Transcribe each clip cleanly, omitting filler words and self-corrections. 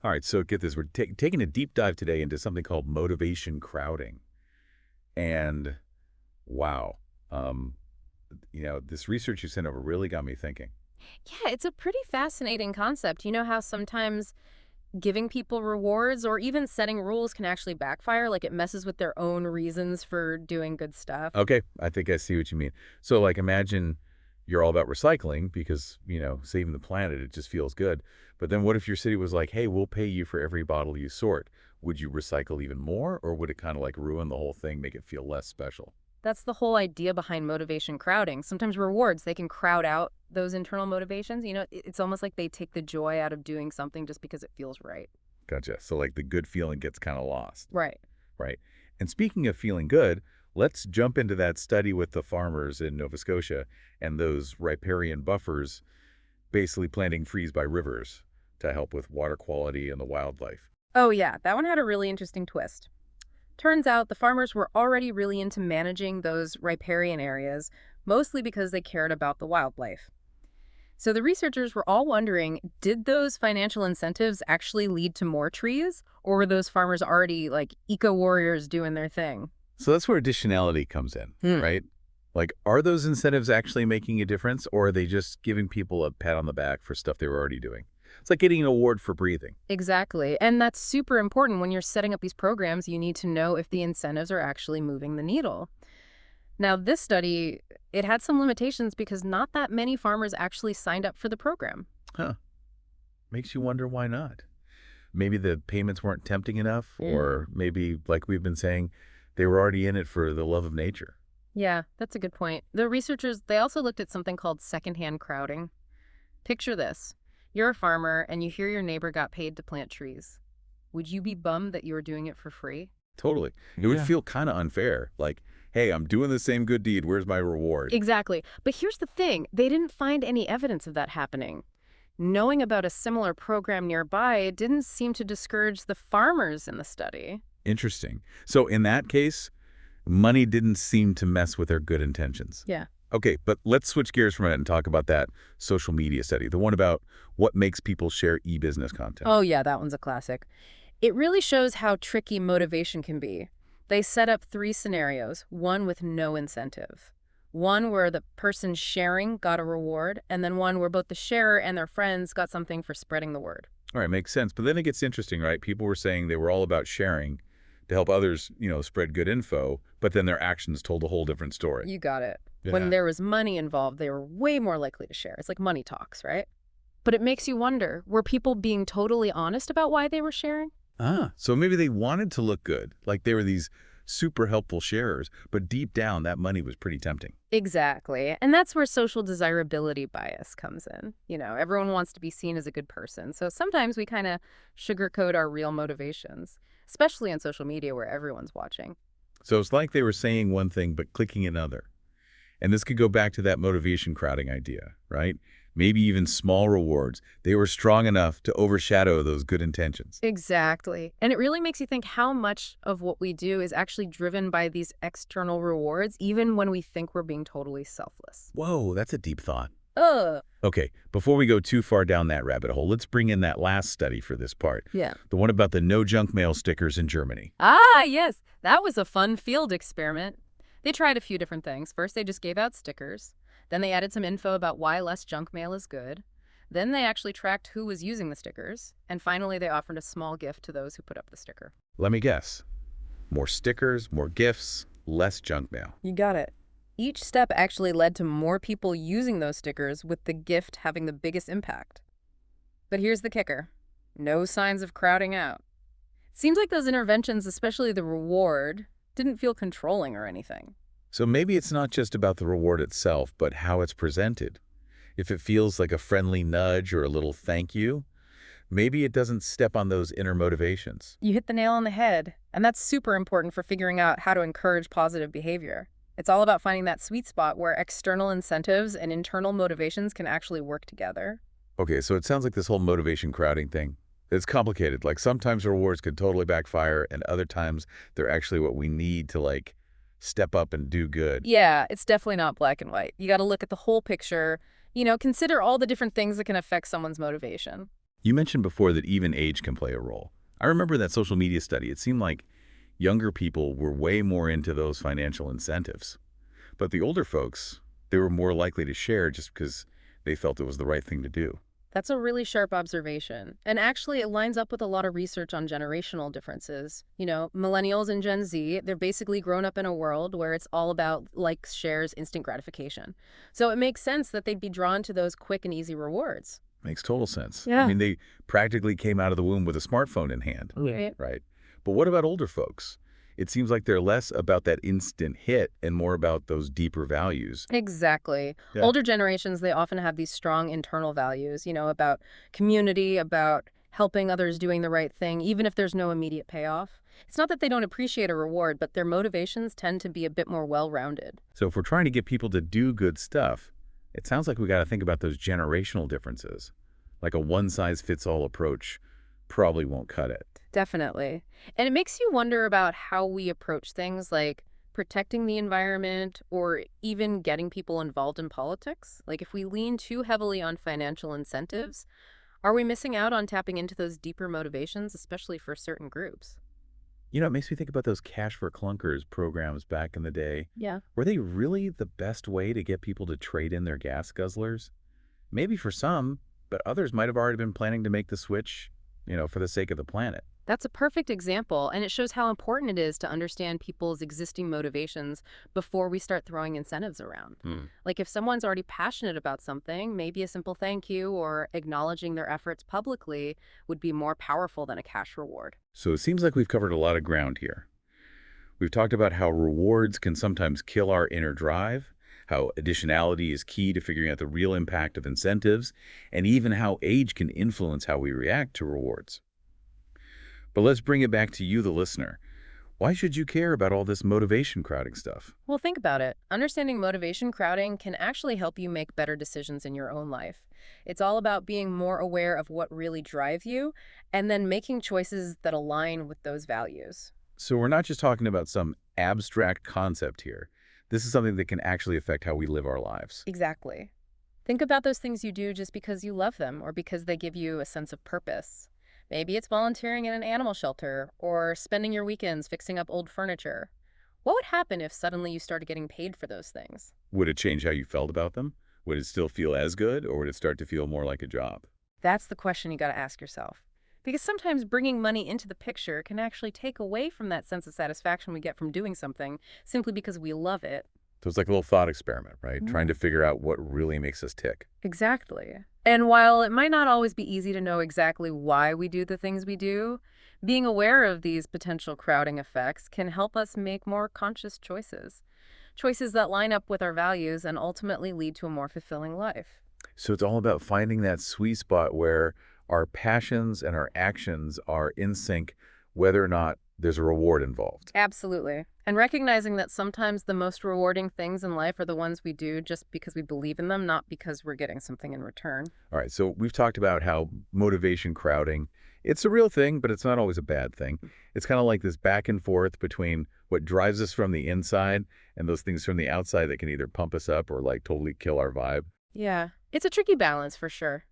All right, so get this. We're taking a deep dive today into something called motivation crowding. And wow, um, this research you sent over really got me thinking. Yeah, it's a pretty fascinating concept. You know how sometimes giving people rewards or even setting rules can actually backfire, like it messes with their own reasons for doing good stuff? Okay, I think I see what you mean. So, like, imagine you're all about recycling because, saving the planet, it just feels good. But then what if your city was like, hey, we'll pay you for every bottle you sort? Would you recycle even more, or would it kind of like ruin the whole thing, make it feel less special? That's the whole idea behind motivation crowding. Sometimes rewards, they can crowd out those internal motivations. It's almost like they take the joy out of doing something just because it feels right. Gotcha. So, like, the good feeling gets kind of lost. Right. Right. And speaking of feeling good, let's jump into that study with the farmers in Nova Scotia and those riparian buffers basically planting trees by rivers to help with water quality and the wildlife. Oh, yeah, that one had a really interesting twist. Turns out the farmers were already really into managing those riparian areas, mostly because they cared about the wildlife. So the researchers were all wondering, did those financial incentives actually lead to more trees, or were those farmers already like eco warriors doing their thing? So that's where additionality comes in, Hmm. right? Like, are those incentives actually making a difference, or are they just giving people a pat on the back for stuff they were already doing? It's like getting an award for breathing. Exactly. And that's super important when you're setting up these programs. You need to know if the incentives are actually moving the needle. Now, this study, it had some limitations because not that many farmers actually signed up for the program. Huh. Makes you wonder why not. Maybe the payments weren't tempting enough, or maybe, like we've been saying, they were already in it for the love of nature. Yeah, that's a good point. The researchers, they also looked at something called secondhand crowding. Picture this. You're a farmer and you hear your neighbor got paid to plant trees. Would you be bummed that you were doing it for free? Totally. It would Yeah. feel kind of unfair. Like, hey, I'm doing the same good deed. Where's my reward? Exactly. But here's the thing. They didn't find any evidence of that happening. Knowing about a similar program nearby didn't seem to discourage the farmers in the study. Interesting. So in that case, money didn't seem to mess with their good intentions. Yeah. Okay, but let's switch gears for a minute and talk about that social media study, the one about what makes people share e-business content. Oh, yeah, that one's a classic. It really shows how tricky motivation can be. They set up three scenarios, one with no incentive, one where the person sharing got a reward, and then one where both the sharer and their friends got something for spreading the word. All right, makes sense. But then it gets interesting, right? People were saying they were all about sharing to help others, spread good info, but then their actions told a whole different story. You got it. When Yeah. there was money involved, they were way more likely to share. It's like money talks, right? But it makes you wonder, were people being totally honest about why they were sharing? So maybe they wanted to look good, like they were these super helpful sharers, but deep down that money was pretty tempting. Exactly. And that's where social desirability bias comes in. Everyone wants to be seen as a good person. So sometimes we kind of sugarcoat our real motivations, especially on social media where everyone's watching. So it's like they were saying one thing but clicking another. And this could go back to that motivation crowding idea, right? Maybe even small rewards. They were strong enough to overshadow those good intentions. Exactly. And it really makes you think how much of what we do is actually driven by these external rewards, even when we think we're being totally selfless. Whoa, that's a deep thought. Ugh. Okay, before we go too far down that rabbit hole, let's bring in that last study for this part. Yeah. The one about the no junk mail stickers in Germany. Ah, yes. That was a fun field experiment. They tried a few different things. First, they just gave out stickers. Then they added some info about why less junk mail is good. Then they actually tracked who was using the stickers. And finally, they offered a small gift to those who put up the sticker. Let me guess. More stickers, more gifts, less junk mail. You got it. Each step actually led to more people using those stickers, with the gift having the biggest impact. But here's the kicker. No signs of crowding out. It seems like those interventions, especially the reward, didn't feel controlling or anything. So maybe it's not just about the reward itself, but how it's presented. If it feels like a friendly nudge or a little thank you, maybe it doesn't step on those inner motivations. You hit the nail on the head, and that's super important for figuring out how to encourage positive behavior. It's all about finding that sweet spot where external incentives and internal motivations can actually work together. Okay, so it sounds like this whole motivation crowding thing, it's complicated. Like sometimes rewards could totally backfire, and other times they're actually what we need to like step up and do good. Yeah, it's definitely not black and white. You got to look at the whole picture, consider all the different things that can affect someone's motivation. You mentioned before that even age can play a role. I remember that social media study. It seemed like younger people were way more into those financial incentives. But the older folks, they were more likely to share just because they felt it was the right thing to do. That's a really sharp observation. And actually, it lines up with a lot of research on generational differences. Millennials and Gen Z, they're basically grown up in a world where it's all about likes, shares, instant gratification. So it makes sense that they'd be drawn to those quick and easy rewards. Makes total sense. I Yeah. mean, they practically came out of the womb with a smartphone in hand, Right. right? But what about older folks? It seems like they're less about that instant hit and more about those deeper values. Exactly. Yeah. Older generations, they often have these strong internal values, about community, about helping others, doing the right thing, even if there's no immediate payoff. It's not that they don't appreciate a reward, but their motivations tend to be a bit more well-rounded. So if we're trying to get people to do good stuff, it sounds like we got to think about those generational differences. Like a one-size-fits-all approach probably won't cut it. Definitely. And it makes you wonder about how we approach things like protecting the environment or even getting people involved in politics. Like if we lean too heavily on financial incentives, are we missing out on tapping into those deeper motivations, especially for certain groups? It makes me think about those Cash for Clunkers programs back in the day. Yeah. Were they really the best way to get people to trade in their gas guzzlers? Maybe for some, but others might have already been planning to make the switch, for the sake of the planet. That's a perfect example, and it shows how important it is to understand people's existing motivations before we start throwing incentives around. Hmm. Like if someone's already passionate about something, maybe a simple thank you or acknowledging their efforts publicly would be more powerful than a cash reward. So it seems like we've covered a lot of ground here. We've talked about how rewards can sometimes kill our inner drive, how additionality is key to figuring out the real impact of incentives, and even how age can influence how we react to rewards. But let's bring it back to you, the listener. Why should you care about all this motivation crowding stuff? Well, think about it. Understanding motivation crowding can actually help you make better decisions in your own life. It's all about being more aware of what really drives you and then making choices that align with those values. So we're not just talking about some abstract concept here. This is something that can actually affect how we live our lives. Exactly. Think about those things you do just because you love them or because they give you a sense of purpose. Maybe it's volunteering in an animal shelter or spending your weekends fixing up old furniture. What would happen if suddenly you started getting paid for those things? Would it change how you felt about them? Would it still feel as good, or would it start to feel more like a job? That's the question you got to ask yourself. Because sometimes bringing money into the picture can actually take away from that sense of satisfaction we get from doing something simply because we love it. So it's like a little thought experiment, right? Trying to figure out what really makes us tick. Exactly. And while it might not always be easy to know exactly why we do the things we do, being aware of these potential crowding effects can help us make more conscious choices. Choices that line up with our values and ultimately lead to a more fulfilling life. So it's all about finding that sweet spot where our passions and our actions are in sync, whether or not there's a reward involved. Absolutely. And recognizing that sometimes the most rewarding things in life are the ones we do just because we believe in them, not because we're getting something in return. All right, so we've talked about how motivation crowding, it's a real thing, but it's not always a bad thing. It's kind of like this back and forth between what drives us from the inside and those things from the outside that can either pump us up or like totally kill our vibe. Yeah, it's a tricky balance for sure.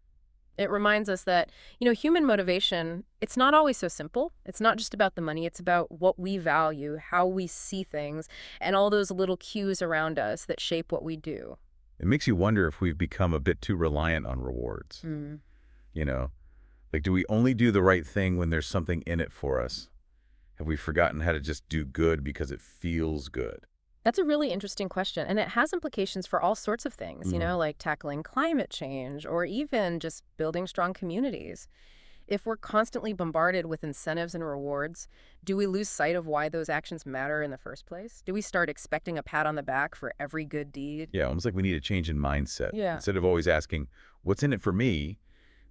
It reminds us that, human motivation, it's not always so simple. It's not just about the money. It's about what we value, how we see things, and all those little cues around us that shape what we do. It makes you wonder if we've become a bit too reliant on rewards. Mm. You know, like, do we only do the right thing when there's something in it for us? Have we forgotten how to just do good because it feels good? That's a really interesting question, and it has implications for all sorts of things, like tackling climate change or even just building strong communities. If we're constantly bombarded with incentives and rewards, do we lose sight of why those actions matter in the first place? Do we start expecting a pat on the back for every good deed? Yeah, almost like we need a change in mindset. Yeah. Instead of always asking, what's in it for me?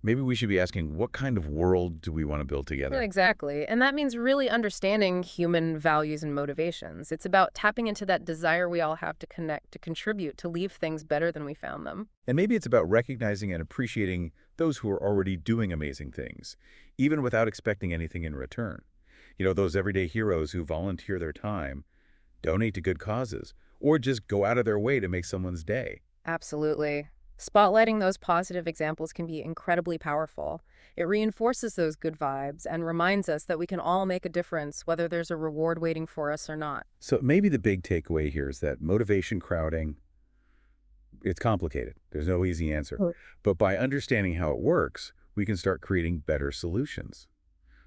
Maybe we should be asking, what kind of world do we want to build Yeah, together? exactly. And that means really understanding human values and motivations. It's about tapping into that desire we all have to connect, to contribute, to leave things better than we found them. And maybe it's about recognizing and appreciating those who are already doing amazing things, even without expecting anything in return. Those everyday heroes who volunteer their time, donate to good causes, or just go out of their way to make someone's day. Absolutely. Spotlighting those positive examples can be incredibly powerful. It reinforces those good vibes and reminds us that we can all make a difference, whether there's a reward waiting for us or not. So maybe the big takeaway here is that motivation crowding, it's complicated. There's no easy answer. Mm. But by understanding how it works, we can start creating better solutions.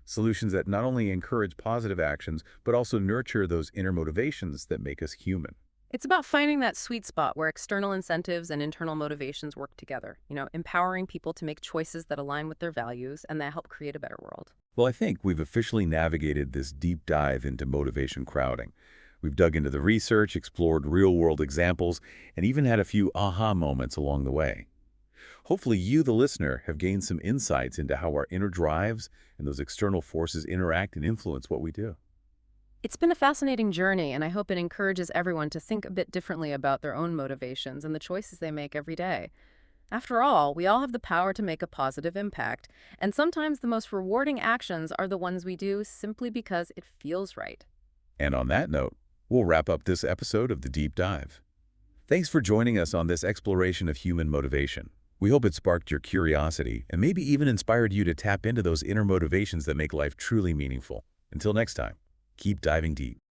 Solutions that not only encourage positive actions, but also nurture those inner motivations that make us human. It's about finding that sweet spot where external incentives and internal motivations work together, empowering people to make choices that align with their values and that help create a better world. Well, I think we've officially navigated this deep dive into motivation crowding. We've dug into the research, explored real-world examples, and even had a few aha moments along the way. Hopefully you, the listener, have gained some insights into how our inner drives and those external forces interact and influence what we do. It's been a fascinating journey, and I hope it encourages everyone to think a bit differently about their own motivations and the choices they make every day. After all, we all have the power to make a positive impact, and sometimes the most rewarding actions are the ones we do simply because it feels right. And on that note, we'll wrap up this episode of The Deep Dive. Thanks for joining us on this exploration of human motivation. We hope it sparked your curiosity and maybe even inspired you to tap into those inner motivations that make life truly meaningful. Until next time, keep diving deep.